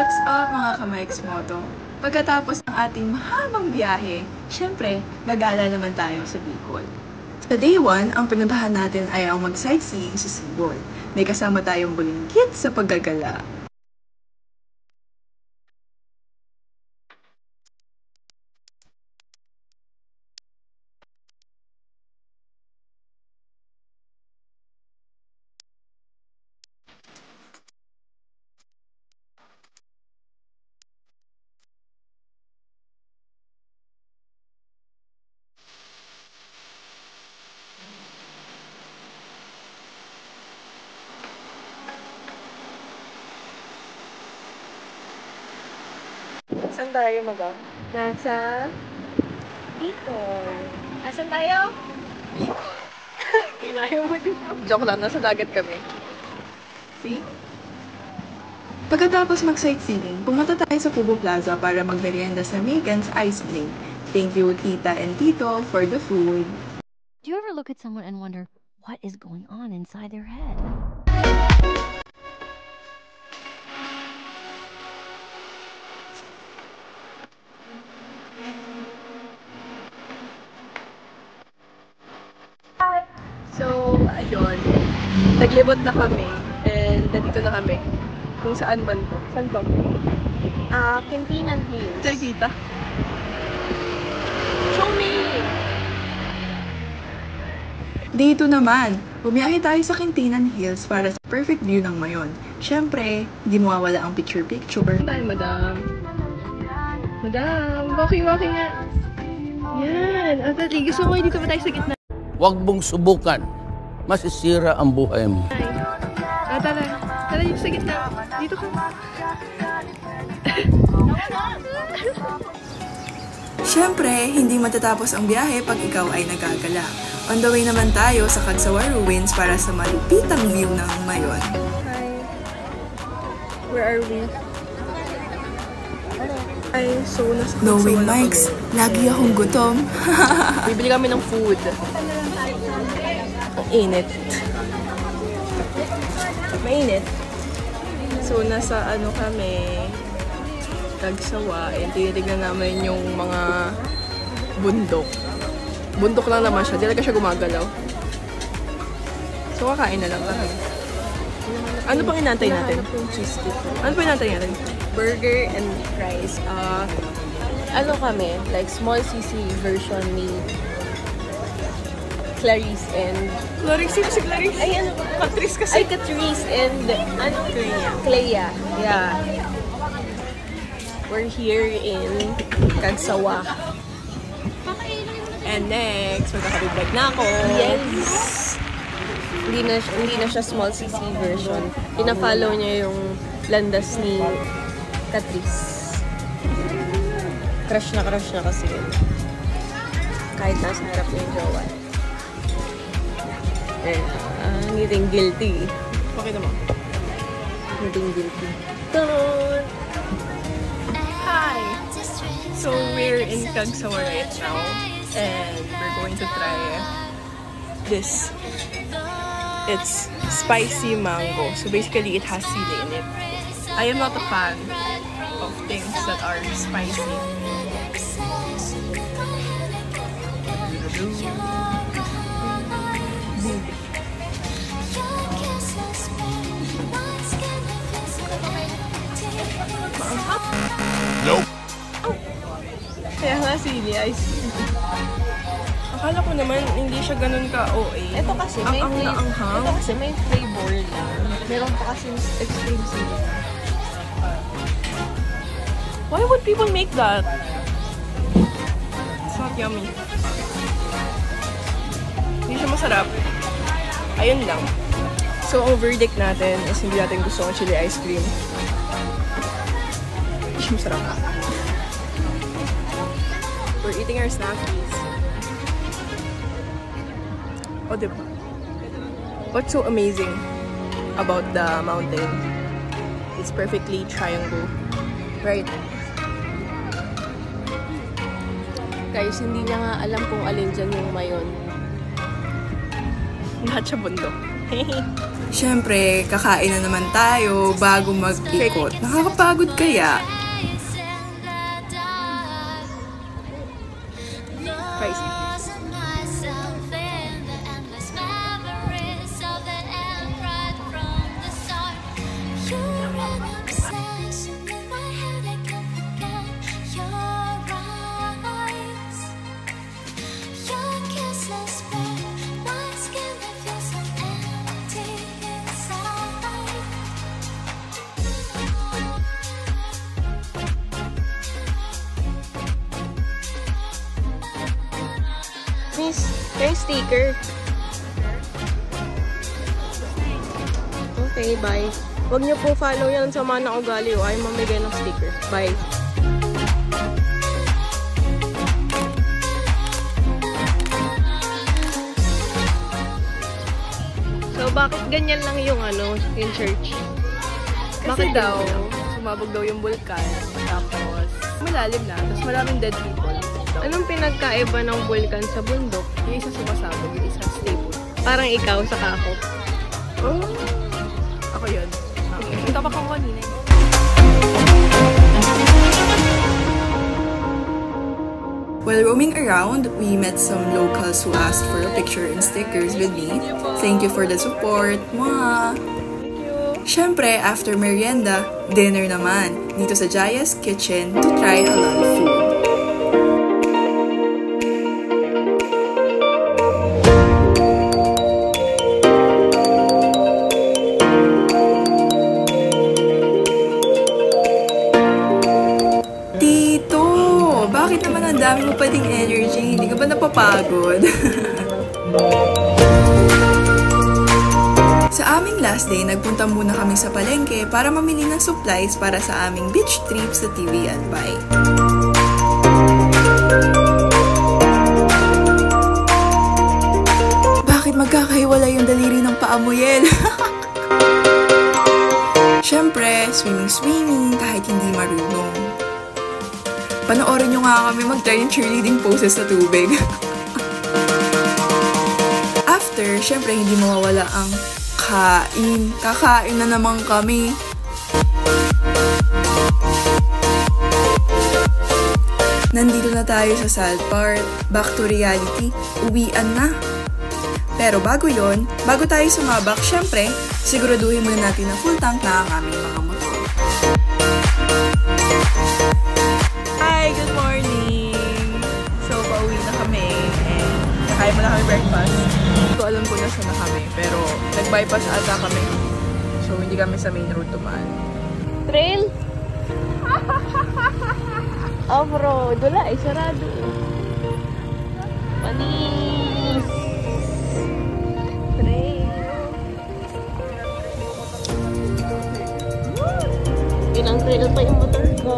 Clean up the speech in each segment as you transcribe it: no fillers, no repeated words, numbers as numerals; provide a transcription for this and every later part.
What's up mga ka-Mike's Moto? Pagkatapos ng ating mahabang biyahe, syempre, gagala naman tayo sa Bicol. Sa day 1, ang pinuntahan natin ay ang mag-sightseeing sa Sibol. May kasama tayong bulingkit sa paggagala. Saan tayo, madam? Nasa Bicol. Asan tayo? Bicol. Kinayo mo din. Joke lang, nasa dagat kami. See? Pagkatapos mag-sightseeing, pumunta tayo sa Cubo Plaza para magmerienda sa Megan's Ice Cream. Thank you, Tita and Tito, for the food. Do you ever look at someone and wonder what is going on inside their head? So, ayun. Naglibot na kami. And nandito na kami. Kung saan man to. Saan ba? Quintinan Hills. Saan kita? Show me! Dito naman, bumiyahe tayo sa Quintinan Hills para sa perfect view ng Mayon. Siyempre, hindi mawawala ang picture-picture. Tayo, madam. Madam, walking nga. Yan. At gusto mo dito ba tayo sa gitna? Huwag mong subukan. Masisira ang buhay mo. Tara. Tara dito sa gitna. Dito ka. Siyempre, hindi matatapos ang biyahe pag ikaw ay nagagala. On the way naman tayo sa Cagsawa Ruins para sa malupitang view ng Mayon. Hi. Where are we? Ay, so nasa Knowing Mike's, lagi akong gutom. Bibili kami ng food. Ang init. Mainit. So, nasa ano kami, Cagsawa, and tinitignan namin yung mga bundok. Bundok lang naman siya, di talaga siya gumagalaw. So, kakain na lang kami. Ano pang inantay natin? Ano pang inantay natin? Burger and fries. Ano kami? Like small CC version ni Clarice and... Clarice? Sino si Clarice? Ay, ano? Patrice kasi. Ay, Catrice and... Ano? Clea. Yeah. We're here in Cagsawa. And next, magkakabig-bag na ako. Yes! Hindi na siya small CC version. Pina-follow niya yung landas ni Catrice. Crush na kasi yun. Kahit nasa harap niya yung jowa. Ngiting guilty. Pakita mo. Ngiting guilty. Tunon! Hi! So, we're in Cagsawa right now. And we're going to try this. It's spicy mango. So basically, it has sili in it. I am not a fan of things that are spicy. Nope. Kaya nga sili ice cream. Akala ko naman hindi siya ganun ka OA. Ito kasi may flavor lang. Meron pa kasi extreme sili. Why would people make that? It's not yummy. Hindi siya masarap. Ayun lang. So, ang verdict natin is hindi natin gusto ng chili ice cream. Hindi siya masarap. We're eating our snackies. O, diba? What's so amazing about the mountain? It's perfectly triangle. Right? Guys, hindi niya nga alam kung alin dyan yung Mayon. Lahat siya bundok. Siyempre, kakain na naman tayo bago mag-ikot. Nakakapagod kaya? Pricey. Miss, yung sticker. Okay, bye. Huwag niyo po follow yan sa mga nakaugali o ayaw mamigay ng sticker. Bye. So, bakit ganyan lang yung yung church? Kasi Bakit daw, ganyan? sumabog daw yung vulkan. Tapos, malalim na. Tapos maraming dead people. Anong pinagkaiba ng vulkan sa bundok? Yung isa sumasabog, yung isa stable. Parang ikaw sa ako. Oh. Ako yun. Punta pa kong kanina. While roaming around, we met some locals who asked for a picture and stickers with me. Thank you for the support. Mwah! Siyempre, after merienda, dinner naman dito sa Jaya's Kitchen to try halal food. Tito, bakit naman ang dami mo pa ding energy? Hindi ka ba napapagod? Sa aming last day, nagpunta muna kami sa palengke para mamili ng supplies para sa aming beach trip sa TV Albay. Bakit magkakahiwala yung daliri ng paa mo, Yel? Siyempre, swimming kahit hindi marunong. Panoorin nyo nga kami mag-try ng cheerleading poses sa tubig. After, siyempre hindi mawawala ang kain. Kakain na naman kami. Nandito na tayo sa sad part. Back to reality. Uwian na. Pero bago yon, bago tayo sumabak, syempre, siguraduhin muna natin na full tank na ang aming mga motor. Hi! Good morning! So, pauwi na kami and kakain muna kami breakfast. Hindi ko alam kung nasa na kami, pero nag-bypass ata kami. So, hindi kami sa main road tumaan. Trail? Off-road. Wala, sarado. Panis! Trail. Ilang trail pa yung motor ko.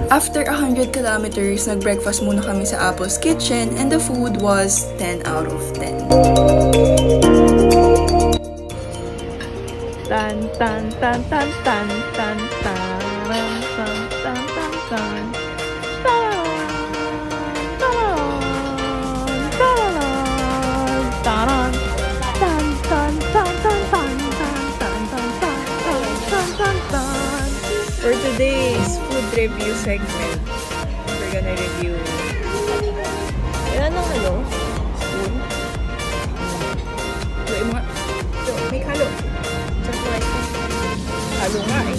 After 100 kilometers, nag-breakfast muna kami sa Apple's Kitchen and the food was 10 out of 10. Tan tan tan tan tan tan tan tan tan tan tan tan. For today's food review segment, we're gonna review Ilan ang spoon. Wait mo nga. Ito, may halo. Surprise. Halo nga eh.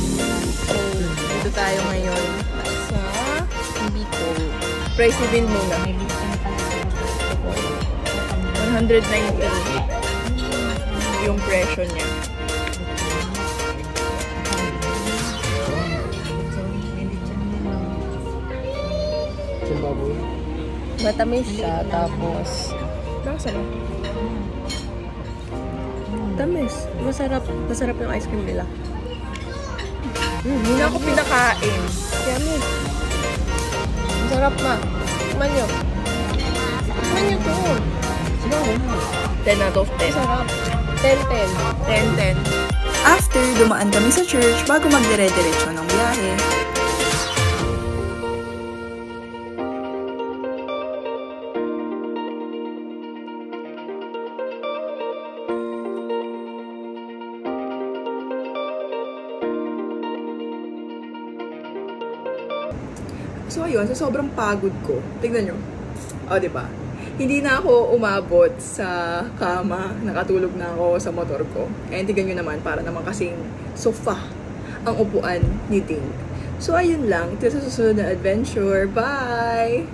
So, dito tayo ngayon sa Bicol. Price bill muna. 190 yung presyo niya. Matamis siya, tapos Lasa no? tamis. Masarap yung ice cream nila. Hindi na ako pinakain. Yummy. Masarap na. Tikman nyo. Tikman nyo to. 10 out of 10. Masarap. 10-10. 10-10. After, dumaan kami sa church bago magdire-diretso ng biyahe. So, ayun, sa sobrang pagod ko, tignan nyo. O, diba? Hindi na ako umabot sa kama, nakatulog na ako sa motor ko. And tignan nyo naman, para naman kasing sofa ang upuan ni Ting. So, ayun lang. Ito sa susunod na adventure. Bye!